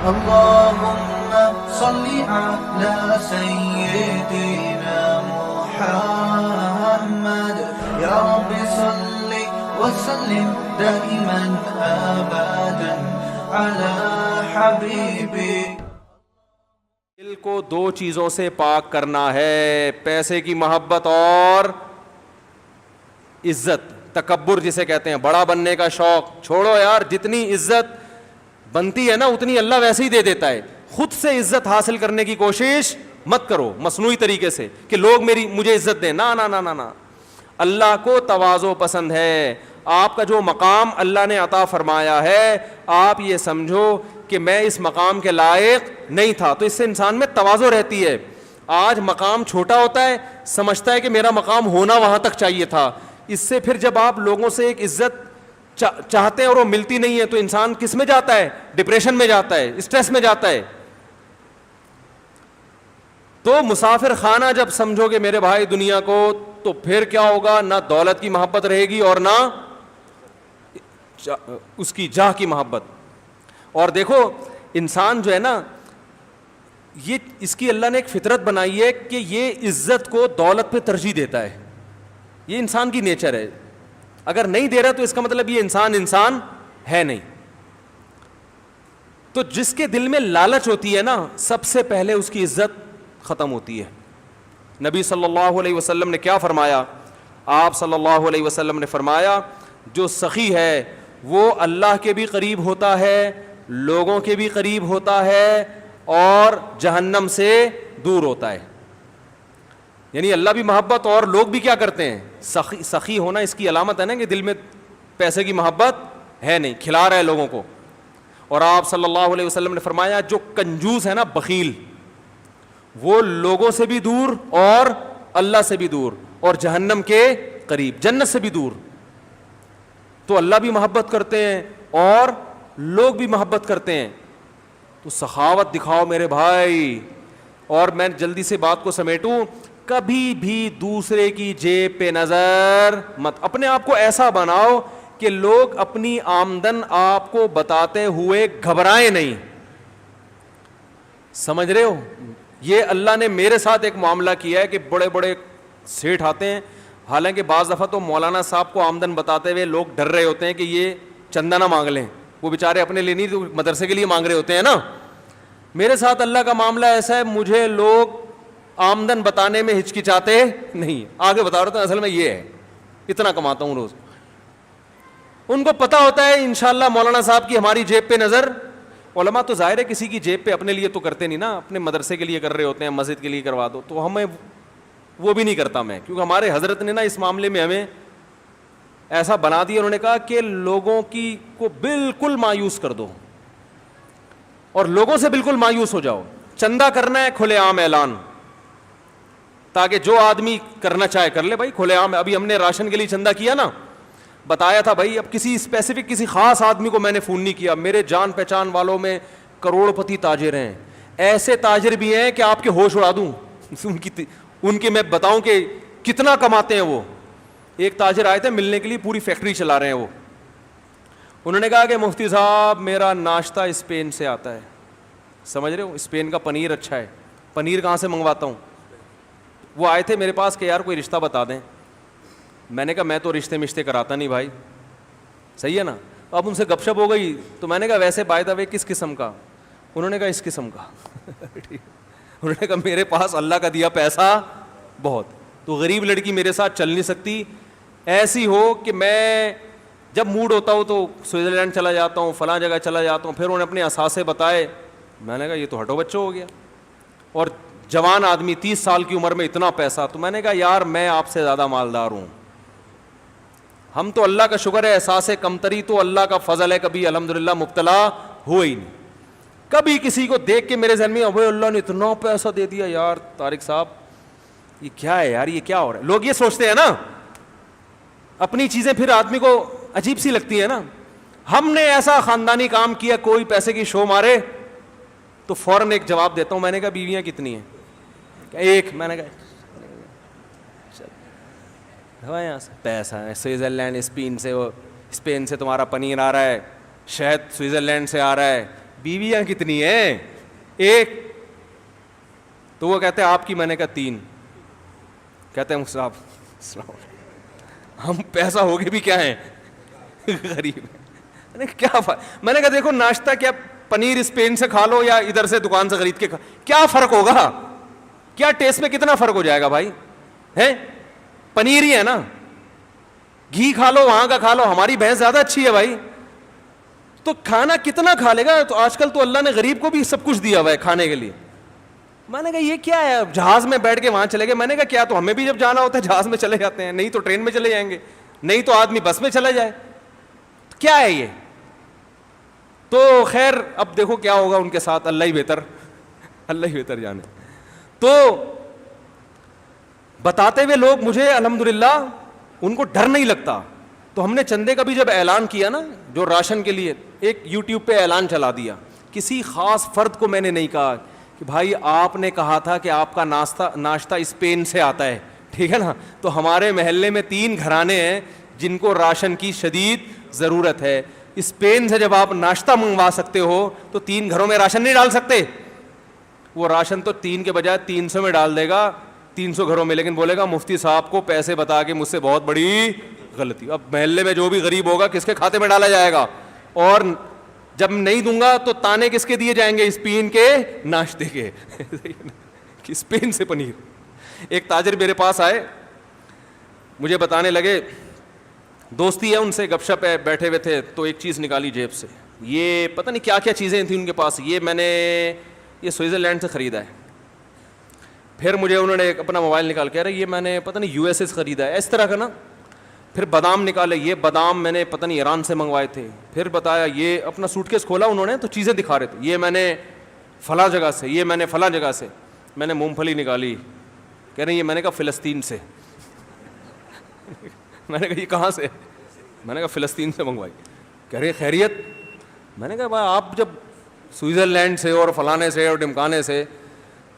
اللهم صل على سيدنا محمد يا رب صل وسلم دائما ابدا على حبيبي. دل کو دو چیزوں سے پاک کرنا ہے، پیسے کی محبت اور عزت. تکبر جسے کہتے ہیں، بڑا بننے کا شوق چھوڑو یار. جتنی عزت بنتی ہے نا اتنی اللہ ویسے ہی دے دیتا ہے. خود سے عزت حاصل کرنے کی کوشش مت کرو مصنوعی طریقے سے کہ لوگ مجھے عزت دیں. نا نا نا نا نا. اللہ کو تواضع پسند ہے. آپ کا جو مقام اللہ نے عطا فرمایا ہے، آپ یہ سمجھو کہ میں اس مقام کے لائق نہیں تھا، تو اس سے انسان میں تواضع رہتی ہے. آج مقام چھوٹا ہوتا ہے، سمجھتا ہے کہ میرا مقام ہونا وہاں تک چاہیے تھا. اس سے پھر جب آپ لوگوں سے ایک عزت چاہتے ہیں اور وہ ملتی نہیں ہے تو انسان کس میں جاتا ہے؟ ڈپریشن میں جاتا ہے، اسٹریس میں جاتا ہے. تو مسافر خانہ جب سمجھو گے میرے بھائی دنیا کو، تو پھر کیا ہوگا؟ نہ دولت کی محبت رہے گی اور نہ اس کی جاہ کی محبت. اور دیکھو انسان جو ہے نا، یہ اس کی اللہ نے ایک فطرت بنائی ہے کہ یہ عزت کو دولت پہ ترجیح دیتا ہے. یہ انسان کی نیچر ہے. اگر نہیں دے رہا تو اس کا مطلب یہ انسان ہے نہیں. تو جس کے دل میں لالچ ہوتی ہے نا، سب سے پہلے اس کی عزت ختم ہوتی ہے. نبی صلی اللہ علیہ وسلم نے کیا فرمایا؟ آپ صلی اللہ علیہ وسلم نے فرمایا جو سخی ہے وہ اللہ کے بھی قریب ہوتا ہے، لوگوں کے بھی قریب ہوتا ہے اور جہنم سے دور ہوتا ہے. یعنی اللہ بھی محبت اور لوگ بھی کیا کرتے ہیں؟ سخی ہونا. اس کی علامت ہے نا کہ دل میں پیسے کی محبت ہے نہیں، کھلا رہا ہے لوگوں کو. اور آپ صلی اللہ علیہ وسلم نے فرمایا جو کنجوس ہے نا، بخیل، وہ لوگوں سے بھی دور اور اللہ سے بھی دور اور جہنم کے قریب، جنت سے بھی دور. تو اللہ بھی محبت کرتے ہیں اور لوگ بھی محبت کرتے ہیں. تو سخاوت دکھاؤ میرے بھائی. اور میں جلدی سے بات کو سمیٹوں، کبھی بھی دوسرے کی جیب پہ نظر مت. اپنے آپ کو ایسا بناؤ کہ لوگ اپنی آمدن آپ کو بتاتے ہوئے گھبرائیں نہیں. سمجھ رہے ہو؟ یہ اللہ نے میرے ساتھ ایک معاملہ کیا ہے کہ بڑے بڑے سیٹھ آتے ہیں، حالانکہ بعض دفعہ تو مولانا صاحب کو آمدن بتاتے ہوئے لوگ ڈر رہے ہوتے ہیں کہ یہ چندہ نہ مانگ لیں. وہ بیچارے اپنے لیے نہیں، تو مدرسے کے لیے مانگ رہے ہوتے ہیں نا. میرے ساتھ اللہ کا معاملہ ایسا ہے، مجھے لوگ آمدن بتانے میں ہچکچاتے نہیں. آگے بتا رہا ہوں اصل میں یہ ہے، اتنا کماتا ہوں روز. ان کو پتا ہوتا ہے انشاءاللہ مولانا صاحب کی ہماری جیب پہ نظر. علماء تو ظاہر ہے کسی کی جیب پہ اپنے لیے تو کرتے نہیں نا، اپنے مدرسے کے لیے کر رہے ہوتے ہیں، مسجد کے لیے کروا دو. تو ہمیں وہ بھی نہیں کرتا میں، کیونکہ ہمارے حضرت نے نا اس معاملے میں ہمیں ایسا بنا دیا. انہوں نے کہا کہ لوگوں کی کو بالکل مایوس کر دو اور لوگوں سے بالکل مایوس ہو جاؤ. چندہ کرنا ہے کھلے عام اعلان، تاکہ جو آدمی کرنا چاہے کر لے. بھائی کھلے عام. ابھی ہم نے راشن کے لیے چندہ کیا نا، بتایا تھا بھائی اب کسی اسپیسیفک کسی خاص آدمی کو میں نے فون نہیں کیا. میرے جان پہچان والوں میں کروڑ پتی تاجر ہیں، ایسے تاجر بھی ہیں کہ آپ کے ہوش اڑا دوں. ان کے میں بتاؤں کہ کتنا کماتے ہیں وہ. ایک تاجر آئے تھے ملنے کے لیے، پوری فیکٹری چلا رہے ہیں وہ. انہوں نے کہا کہ مفتی صاحب میرا ناشتہ اسپین سے آتا ہے. سمجھ رہے ہو؟ اسپین کا پنیر اچھا ہے. پنیر کہاں سے منگواتا ہوں؟ وہ آئے تھے میرے پاس کہ یار کوئی رشتہ بتا دیں. میں نے کہا میں تو رشتے مشتے کراتا نہیں بھائی. صحیح ہے نا؟ اب ان سے گپ شپ ہو گئی تو میں نے کہا ویسے بائی دا وے کس قسم کا؟ انہوں نے کہا اس قسم کا. انہوں نے کہا میرے پاس اللہ کا دیا پیسہ بہت، تو غریب لڑکی میرے ساتھ چل نہیں سکتی. ایسی ہو کہ میں جب موڈ ہوتا ہوں تو سوئٹزرلینڈ چلا جاتا ہوں، فلاں جگہ چلا جاتا ہوں. پھر انہوں نے اپنے اثاثے بتائے. میں نے کہا یہ تو ہٹو بچوں ہو گیا. اور جوان آدمی 30 سال کی عمر میں اتنا پیسہ. تو میں نے کہا یار میں آپ سے زیادہ مالدار ہوں. ہم تو اللہ کا شکر ہے، احساس کمتری تو اللہ کا فضل ہے، کبھی الحمدللہ مبتلا ہوئے ہی نہیں. کبھی کسی کو دیکھ کے میرے ذہن میں ابے اللہ نے اتنا پیسہ دے دیا، یار طارق صاحب یہ کیا ہے یار، یہ کیا ہو رہا ہے. لوگ یہ سوچتے ہیں نا، اپنی چیزیں پھر آدمی کو عجیب سی لگتی ہے نا. ہم نے ایسا خاندانی کام کیا، کوئی پیسے کی شو مارے تو فوراً ایک جواب دیتا ہوں. میں نے کہا بیویاں کتنی ہیں؟ ایک. میں نے کہا یہاں سے پیسہ ہے سوئٹزرلینڈ اسپین سے، وہ اسپین سے تمہارا پنیر آ رہا ہے، شہد سوئٹزرلینڈ سے آ رہا ہے، بیویاں کتنی ہیں؟ ایک. تو وہ کہتے ہیں آپ کی. میں نے کہا 3. کہتے ہیں صاحب ہم پیسہ ہوگے بھی کیا ہیں غریب. میں نے کہا دیکھو ناشتہ کیا پنیر اسپین سے کھا لو یا ادھر سے دکان سے خرید کے کھا, کیا فرق ہوگا؟ کیا ٹیسٹ میں کتنا فرق ہو جائے گا بھائی؟ ہے پنیر ہی ہے نا. گھی کھا لو وہاں کا کھا لو, ہماری بھینس زیادہ اچھی ہے بھائی. تو کھانا کتنا کھا لے گا؟ تو آج کل تو اللہ نے غریب کو بھی سب کچھ دیا ہوا ہے کھانے کے لیے. میں نے کہا یہ کیا ہے؟ جہاز میں بیٹھ کے وہاں چلے گئے. میں نے کہا کیا, تو ہمیں بھی جب جانا ہوتا ہے جہاز میں چلے جاتے ہیں, نہیں تو ٹرین میں چلے جائیں گے, نہیں تو آدمی بس میں چلا جائے. کیا ہے یہ؟ تو خیر اب دیکھو کیا ہوگا ان کے ساتھ, اللہ ہی بہتر جانے. تو بتاتے ہوئے لوگ مجھے الحمدللہ ان کو ڈر نہیں لگتا. تو ہم نے چندے کا بھی جب اعلان کیا نا, جو راشن کے لیے, ایک یوٹیوب پہ اعلان چلا دیا. کسی خاص فرد کو میں نے نہیں کہا کہ بھائی آپ نے کہا تھا کہ آپ کا ناشتہ اسپین سے آتا ہے, ٹھیک ہے نا, تو ہمارے محلے میں 3 گھرانے ہیں جن کو راشن کی شدید ضرورت ہے. اسپین سے جب آپ ناشتہ منگوا سکتے ہو تو 3 گھروں میں راشن نہیں ڈال سکتے؟ وہ راشن تو 3 کے بجائے 300 میں ڈال دے گا, 300 گھروں میں, لیکن بولے گا مفتی صاحب کو پیسے بتا کے مجھ سے بہت بڑی غلطی. اب محلے میں جو بھی غریب ہوگا کس کے کھاتے میں ڈالا جائے گا؟ اور جب نہیں دوں گا تو تانے کس کے دیے جائیں گے؟ اسپین کے ناشتے کے اسپین سے پنیر. ایک تاجر میرے پاس آئے, مجھے بتانے لگے, دوستی ہے ان سے, گپ شپ ہے, بیٹھے ہوئے تھے, تو ایک چیز نکالی جیب سے, یہ پتہ نہیں کیا کیا چیزیں تھیں ان کے پاس, یہ میں نے یہ سوئٹزرلینڈ سے خریدا ہے. پھر مجھے انہوں نے اپنا موبائل نکال کے, ارے یہ میں نے پتہ نہیں یو ایس اے سے خریدا ہے, اس طرح کا نا. پھر بادام نکالے, یہ بادام میں نے پتہ نہیں ایران سے منگوائے تھے. پھر بتایا, یہ اپنا سوٹ کیس کھولا انہوں نے تو چیزیں دکھا رہے تھے, یہ میں نے فلاں جگہ سے, یہ میں نے فلاں جگہ سے. میں نے مونگ پھلی نکالی, کہہ رہے ہیں یہ میں نے کہا فلسطین سے. میں نے کہا یہ کہاں سے؟ میں نے کہا فلسطین سے منگوائی. کہہ رہے خیریت؟ میں نے کہا بھائی آپ جب سوئٹزرلینڈ سے اور فلانے سے اور ڈمکانے سے,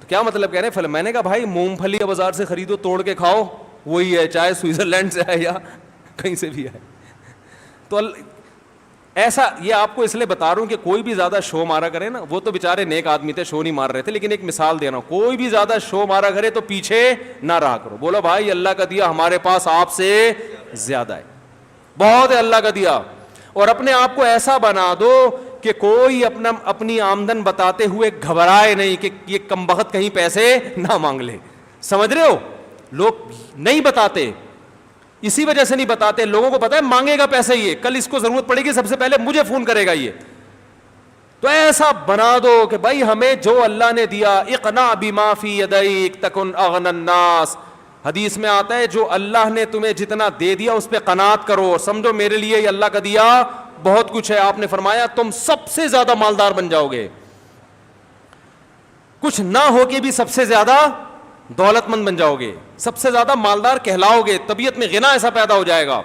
تو کیا مطلب کہہ رہے ہیں؟ میں نے کہا بھائی مونگ پھلی کا بازار سے خریدو, توڑ کے کھاؤ, وہی ہے, چاہے سوئٹزرلینڈ سے آئے یا کہیں سے بھی آئے. تو ایسا یہ آپ کو اس لیے بتا رہا ہوں کہ کوئی بھی زیادہ شو مارا کرے نا, وہ تو بیچارے نیک آدمی تھے, شو نہیں مار رہے تھے, لیکن ایک مثال دے رہا ہوں, کوئی بھی زیادہ شو مارا کرے تو پیچھے نہ رہا کرو. بولو بھائی اللہ کا دیا ہمارے پاس آپ سے زیادہ ہے, بہت ہے اللہ کا دیا. اور اپنے آپ کو ایسا بنا دو کہ کوئی اپنی آمدن بتاتے ہوئے گھبرائے نہیں کہ یہ کمبخت کہیں پیسے نہ مانگ لے. سمجھ رہے ہو؟ لوگ نہیں بتاتے, اسی وجہ سے نہیں بتاتے. لوگوں کو پتا ہے مانگے گا پیسے, یہ کل اس کو ضرورت پڑے گی سب سے پہلے مجھے فون کرے گا یہ. تو ایسا بنا دو کہ بھائی ہمیں جو اللہ نے دیا, اقنع بما فی یدیک تکن اغنى الناس. حدیث میں آتا ہے جو اللہ نے تمہیں جتنا دے دیا اس پہ قناعت کرو, سمجھو میرے لیے یہ اللہ کا دیا بہت کچھ ہے. آپ نے فرمایا تم سب سے زیادہ مالدار بن جاؤ گے, کچھ نہ ہو کے بھی سب سے زیادہ دولت مند بن جاؤ گے, سب سے زیادہ مالدار کہلاؤ گے, طبیعت میں غنا ایسا پیدا ہو جائے گا.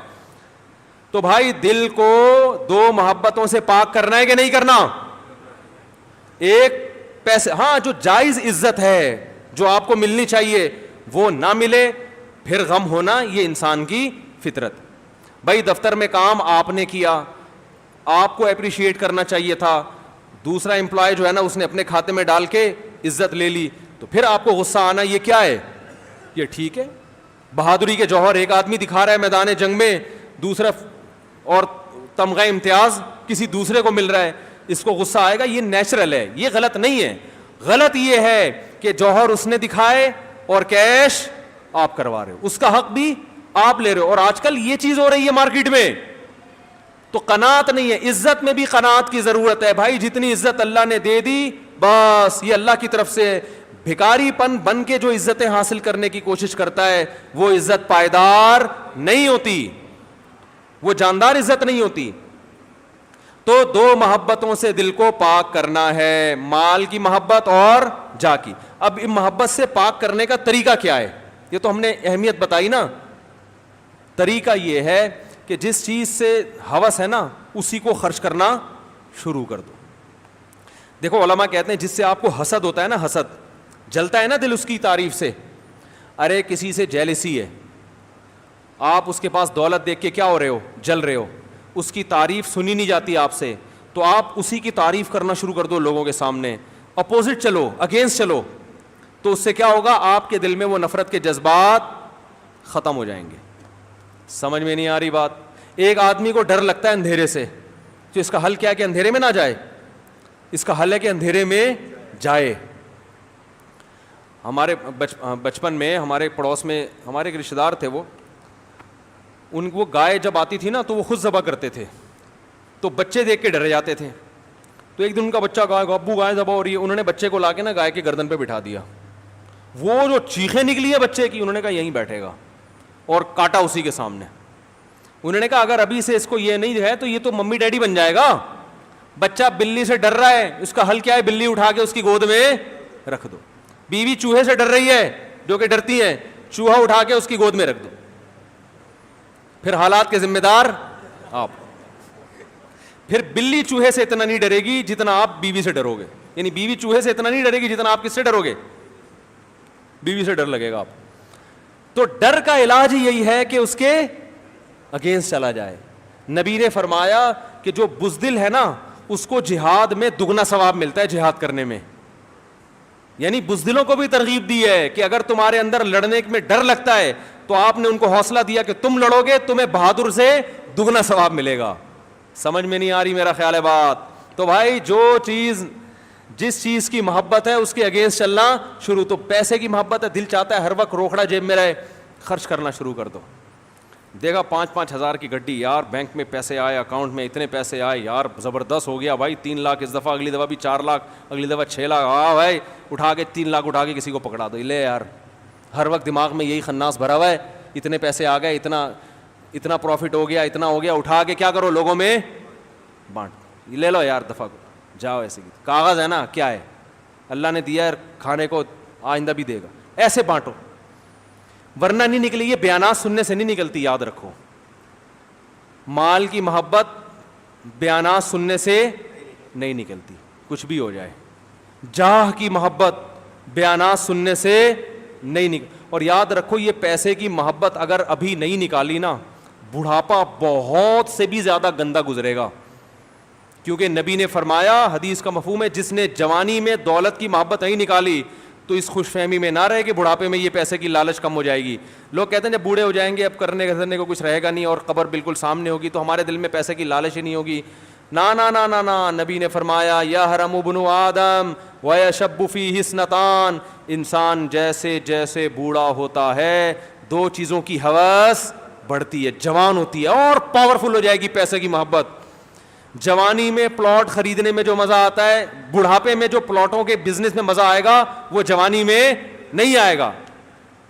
تو بھائی دل کو 2 محبتوں سے پاک کرنا ہے کہ نہیں کرنا؟ ایک پیسے, ہاں جو جائز عزت ہے جو آپ کو ملنی چاہیے وہ نہ ملے, پھر غم ہونا, یہ انسان کی فطرت. بھائی دفتر میں کام آپ نے کیا, آپ کو اپریشیٹ کرنا چاہیے تھا, دوسرا امپلائی جو ہے نا اس نے اپنے کھاتے میں ڈال کے عزت لے لی, تو پھر آپ کو غصہ آنا یہ کیا ہے؟ یہ ٹھیک ہے؟ بہادری کے جوہر ایک آدمی دکھا رہا ہے میدان جنگ میں, دوسرا اور تمغہ امتیاز کسی دوسرے کو مل رہا ہے, اس کو غصہ آئے گا؟ یہ نیچرل ہے, یہ غلط نہیں ہے. غلط یہ ہے کہ جوہر اس نے دکھائے اور کیش آپ کروا رہے ہو, اس کا حق بھی آپ لے رہے ہو. اور آج کل یہ چیز ہو رہی ہے مارکیٹ میں, تو قناعت نہیں ہے. عزت میں بھی قناعت کی ضرورت ہے بھائی, جتنی عزت اللہ نے دے دی بس یہ اللہ کی طرف سے. بھکاری پن بن کے جو عزتیں حاصل کرنے کی کوشش کرتا ہے وہ عزت پائیدار نہیں ہوتی, وہ جاندار عزت نہیں ہوتی. تو 2 محبتوں سے دل کو پاک کرنا ہے, مال کی محبت اور جا کی. اب ان محبت سے پاک کرنے کا طریقہ کیا ہے؟ یہ تو ہم نے اہمیت بتائی نا. طریقہ یہ ہے کہ جس چیز سے ہوس ہے نا اسی کو خرچ کرنا شروع کر دو. دیکھو علماء کہتے ہیں جس سے آپ کو حسد ہوتا ہے نا, حسد جلتا ہے نا دل اس کی تعریف سے. ارے کسی سے جیلسی ہے, آپ اس کے پاس دولت دیکھ کے کیا ہو رہے ہو؟ جل رہے ہو. اس کی تعریف سنی نہیں جاتی آپ سے, تو تو آپ اسی کی تعریف کرنا شروع کر دو لوگوں کے سامنے, اپوزٹ چلو, اگینسٹ چلو, تو اس سے کیا ہوگا, آپ کے دل میں وہ نفرت کے جذبات ختم ہو جائیں گے. سمجھ میں نہیں آ رہی بات؟ ایک آدمی کو ڈر لگتا ہے اندھیرے سے, تو اس کا حل کیا ہے کہ اندھیرے میں نہ جائے, اس کا حل ہے کہ اندھیرے میں جائے. ہمارے بچپن میں ہمارے پڑوس میں ہمارے ایک رشتہ دار تھے, ان کو گائے جب آتی تھی نا تو وہ خود ذبح کرتے تھے, تو بچے دیکھ کے ڈر جاتے تھے. تو ایک دن ان کا بچہ کہا ابو گائے ذبح ہو رہی ہے, انہوں نے بچے کو لا کے نا گائے کی گردن پہ بٹھا دیا. وہ جو چیخیں نکلی ہے بچے کی, انہوں نے کہا یہیں بیٹھے گا, اور کاٹا اسی کے سامنے. انہوں نے کہا اگر ابھی سے اس کو یہ نہیں ہے تو یہ تو ممی ڈیڈی بن جائے گا. بچہ بلی سے ڈر رہا ہے, اس کا حل کیا ہے, بلی اٹھا کے اس کی گود میں رکھ دو. بیوی چوہے سے ڈر رہی ہے, جو کہ ڈرتی ہیں, چوہا اٹھا کے اس کی گود میں رکھ دو. پھر حالات کے ذمہ دار آپ. پھر بلی چوہے سے اتنا نہیں ڈرے گی جتنا آپ بیوی سے ڈرو گے, یعنی بیوی چوہے سے اتنا نہیں ڈرے گی جتنا آپ کس سے ڈرو گے, بیوی سے ڈر لگے گا آپ. تو ڈر کا علاج ہی یہی ہے کہ اس کے اگینسٹ چلا جائے. نبی نے فرمایا کہ جو بزدل ہے نا اس کو جہاد میں دگنا ثواب ملتا ہے, جہاد کرنے میں. یعنی بزدلوں کو بھی ترغیب دی ہے کہ اگر تمہارے اندر لڑنے میں ڈر لگتا ہے تو آپ نے ان کو حوصلہ دیا کہ تم لڑو گے, تمہیں بہادر سے دگنا ثواب ملے گا. سمجھ میں نہیں آ رہی میرا خیال ہے بات؟ تو بھائی جس چیز کی محبت ہے اس کے اگینسٹ چلنا شروع. تو پیسے کی محبت ہے, دل چاہتا ہے ہر وقت روکڑا جیب میں رہے, خرچ کرنا شروع کر دو. دیکھا 5-5 ہزار کی گڈی, یار بینک میں پیسے آئے, اکاؤنٹ میں اتنے پیسے آئے, یار زبردست ہو گیا بھائی, 3 لاکھ اس دفعہ, اگلی دفعہ بھی 4 لاکھ, اگلی دفعہ 6 لاکھ. ہاں بھائی اٹھا کے 3 لاکھ اٹھا کے کسی کو پکڑا دو. لے یار, ہر وقت دماغ میں یہی خناس بھرا ہوا ہے, اتنے پیسے آ گئے, اتنا پروفٹ ہو گیا, اتنا ہو گیا, اٹھا کے کیا کرو لوگوں میں بانٹ. لے لو یار دفعہ کو, جاؤ. ایسے کی کاغذ ہے نا, کیا ہے, اللہ نے دیا ہے کھانے کو, آئندہ بھی دے گا, ایسے بانٹو. ورنہ نہیں نکلی, یہ بیانات سننے سے نہیں نکلتی, یاد رکھو. مال کی محبت بیانات سننے سے نہیں نکلتی, کچھ بھی ہو جائے. جاہ کی محبت بیانات سننے سے نہیں نکل. اور یاد رکھو یہ پیسے کی محبت اگر ابھی نہیں نکالی نا, بڑھاپا بہت سے بھی زیادہ گندا گزرے گا. کیونکہ نبی نے فرمایا, حدیث کا مفہوم ہے, جس نے جوانی میں دولت کی محبت نہیں نکالی تو اس خوش فہمی میں نہ رہے کہ بڑھاپے میں یہ پیسے کی لالچ کم ہو جائے گی. لوگ کہتے ہیں جب بوڑھے ہو جائیں گے اب کرنے کو کچھ رہے گا نہیں اور قبر بالکل سامنے ہوگی تو ہمارے دل میں پیسے کی لالچ ہی نہیں ہوگی. نا نا نا نا نا, نبی نے فرمایا یحرم ابن آدم ویشب فیہ اثنتان, انسان جیسے جیسے بوڑھا ہوتا ہے 2 چیزوں کی ہوس بڑھتی ہے, جوان ہوتی ہے اور پاورفل ہو جائے گی پیسے کی محبت. جوانی میں پلاٹ خریدنے میں جو مزہ آتا ہے, بڑھاپے میں جو پلاٹوں کے بزنس میں مزہ آئے گا وہ جوانی میں نہیں آئے گا.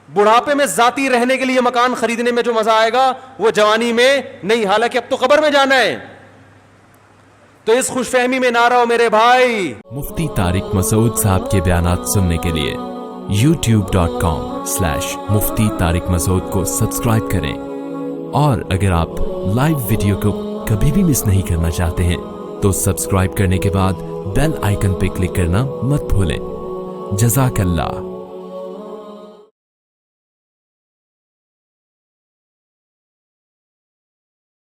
بڑھاپے میں ذاتی رہنے کے لیے مکان خریدنے میں جو مزہ آئے گا وہ جوانی میں نہیں, حالانکہ اب تو قبر میں جانا ہے. تو اس خوش فہمی میں نہ رہو میرے بھائی. مفتی طارق مسعود صاحب کے بیانات سننے کے لیے youtube.com/مفتی طارق مسعود کو سبسکرائب کریں, اور اگر آپ لائیو ویڈیو کو کبھی بھی مس نہیں کرنا چاہتے ہیں تو سبسکرائب کرنے کے بعد بیل آئیکن پہ کلک کرنا مت بھولیں. جزاک اللہ.